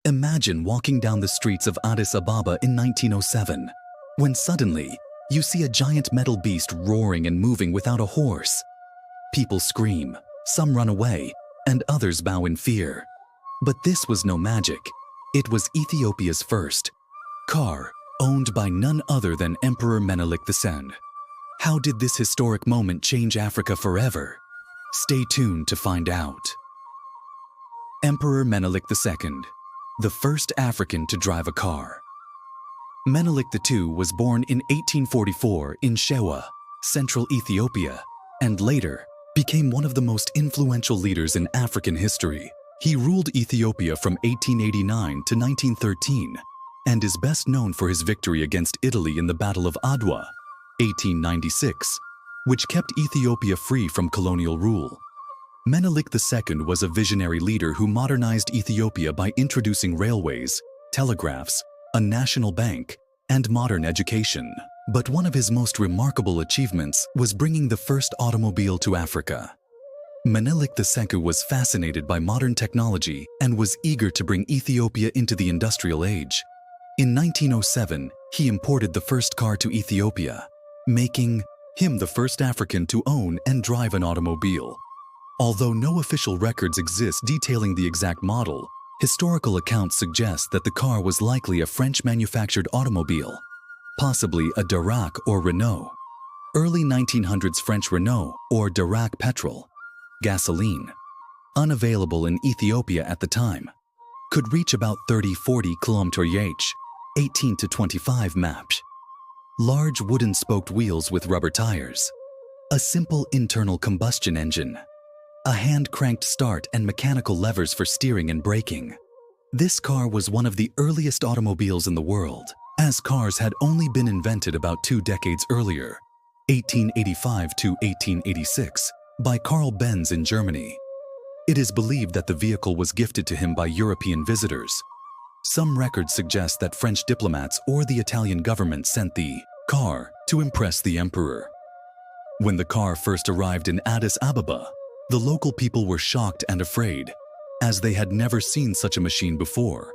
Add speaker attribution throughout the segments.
Speaker 1: Imagine walking down the streets of Addis Ababa in 1907, when suddenly you see a giant metal beast roaring and moving without a horse. People scream, some run away, and others bow in fear. But this was no magic. It was Ethiopia's first car, owned by none other than Emperor Menelik II. How did this historic moment change Africa forever? Stay tuned to find out. Emperor Menelik II, the first African to drive a car. Menelik II was born in 1844 in Shewa, central Ethiopia, and later became one of the most influential leaders in African history. He ruled Ethiopia from 1889 to 1913 and is best known for his victory against Italy in the Battle of Adwa, 1896, which kept Ethiopia free from colonial rule. Menelik II was a visionary leader who modernized Ethiopia by introducing railways, telegraphs, a national bank, and modern education. But one of his most remarkable achievements was bringing the first automobile to Africa. Menelik II was fascinated by modern technology and was eager to bring Ethiopia into the industrial age. In 1907, he imported the first car to Ethiopia, making him the first African to own and drive an automobile. Although no official records exist detailing the exact model, historical accounts suggest that the car was likely a French-manufactured automobile, possibly a Darracq or Renault. Early 1900s French Renault or Darracq petrol, gasoline, unavailable in Ethiopia at the time, could reach about 30-40 km/h, 18 to 25 mph. Large wooden spoked wheels with rubber tires, a simple internal combustion engine, a hand-cranked start and mechanical levers for steering and braking. This car was one of the earliest automobiles in the world, as cars had only been invented about 2 decades earlier, 1885 to 1886, by Carl Benz in Germany. It is believed that the vehicle was gifted to him by European visitors. Some records suggest that French diplomats or the Italian government sent the car to impress the emperor. When the car first arrived in Addis Ababa, the local people were shocked and afraid, as they had never seen such a machine before.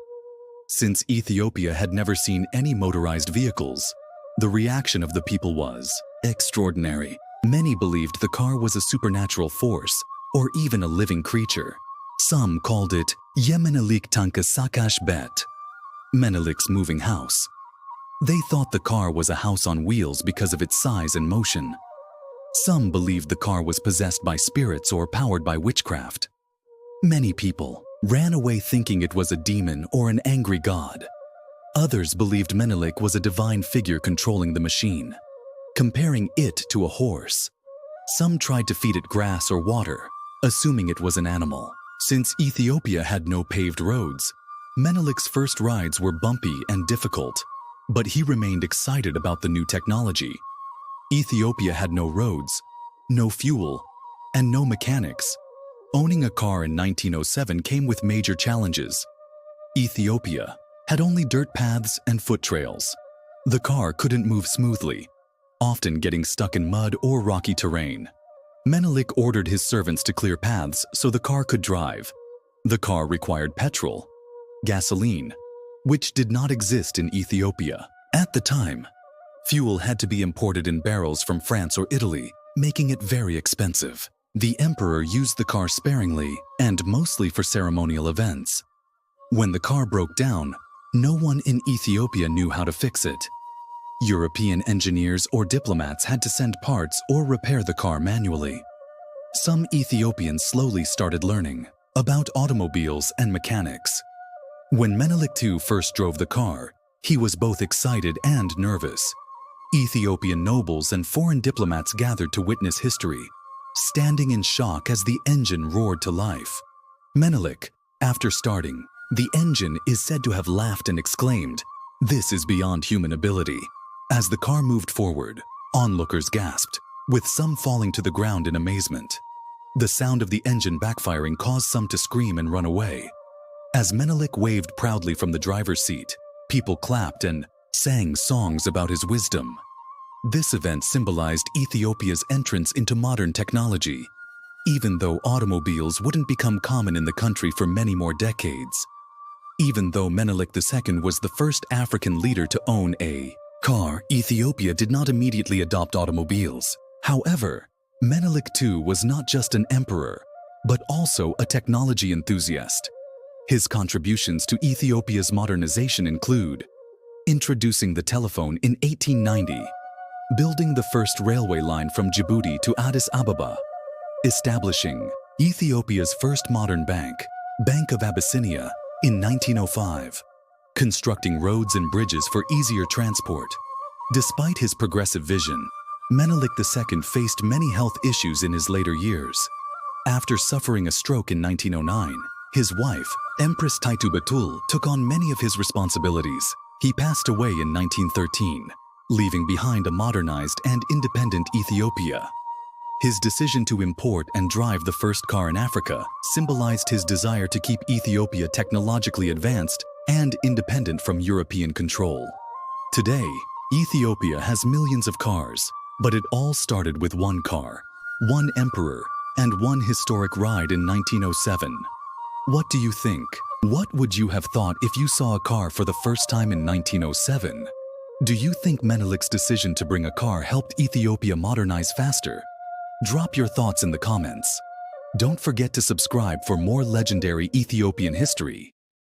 Speaker 1: Since Ethiopia had never seen any motorized vehicles, the reaction of the people was extraordinary. Many believed the car was a supernatural force, or even a living creature. Some called it Yemenelik Tanka Sakash Bet, Menelik's moving house. They thought the car was a house on wheels because of its size and motion. Some believed the car was possessed by spirits or powered by witchcraft. Many people ran away thinking it was a demon or an angry god. Others believed Menelik was a divine figure controlling the machine, comparing it to a horse. Some tried to feed it grass or water, assuming it was an animal. Since Ethiopia had no paved roads, Menelik's first rides were bumpy and difficult, but he remained excited about the new technology. Ethiopia had no roads, no fuel, and no mechanics. Owning a car in 1907 came with major challenges. Ethiopia had only dirt paths and foot trails. The car couldn't move smoothly, often getting stuck in mud or rocky terrain. Menelik ordered his servants to clear paths so the car could drive. The car required petrol, gasoline, which did not exist in Ethiopia. At the time, fuel had to be imported in barrels from France or Italy, making it very expensive. The emperor used the car sparingly and mostly for ceremonial events. When the car broke down, no one in Ethiopia knew how to fix it. European engineers or diplomats had to send parts or repair the car manually. Some Ethiopians slowly started learning about automobiles and mechanics. When Menelik II first drove the car, he was both excited and nervous. Ethiopian nobles and foreign diplomats gathered to witness history, standing in shock as the engine roared to life. Menelik, after starting, the engine is said to have laughed and exclaimed, "This is beyond human ability." As the car moved forward, onlookers gasped, with some falling to the ground in amazement. The sound of the engine backfiring caused some to scream and run away. As Menelik waved proudly from the driver's seat, people clapped and sang songs about his wisdom. This event symbolized Ethiopia's entrance into modern technology, even though automobiles wouldn't become common in the country for many more decades. Even though Menelik II was the first African leader to own a car, Ethiopia did not immediately adopt automobiles. However, Menelik II was not just an emperor, but also a technology enthusiast. His contributions to Ethiopia's modernization include introducing the telephone in 1890, building the first railway line from Djibouti to Addis Ababa, establishing Ethiopia's first modern bank, Bank of Abyssinia, in 1905, constructing roads and bridges for easier transport. Despite his progressive vision, Menelik II faced many health issues in his later years. After suffering a stroke in 1909, his wife, Empress Taitu Batul, took on many of his responsibilities. He passed away in 1913, leaving behind a modernized and independent Ethiopia. His decision to import and drive the first car in Africa symbolized his desire to keep Ethiopia technologically advanced and independent from European control. Today, Ethiopia has millions of cars, but it all started with one car, one emperor, and one historic ride in 1907. What do you think? What would you have thought if you saw a car for the first time in 1907? Do you think Menelik's decision to bring a car helped Ethiopia modernize faster? Drop your thoughts in the comments. Don't forget to subscribe for more legendary Ethiopian history.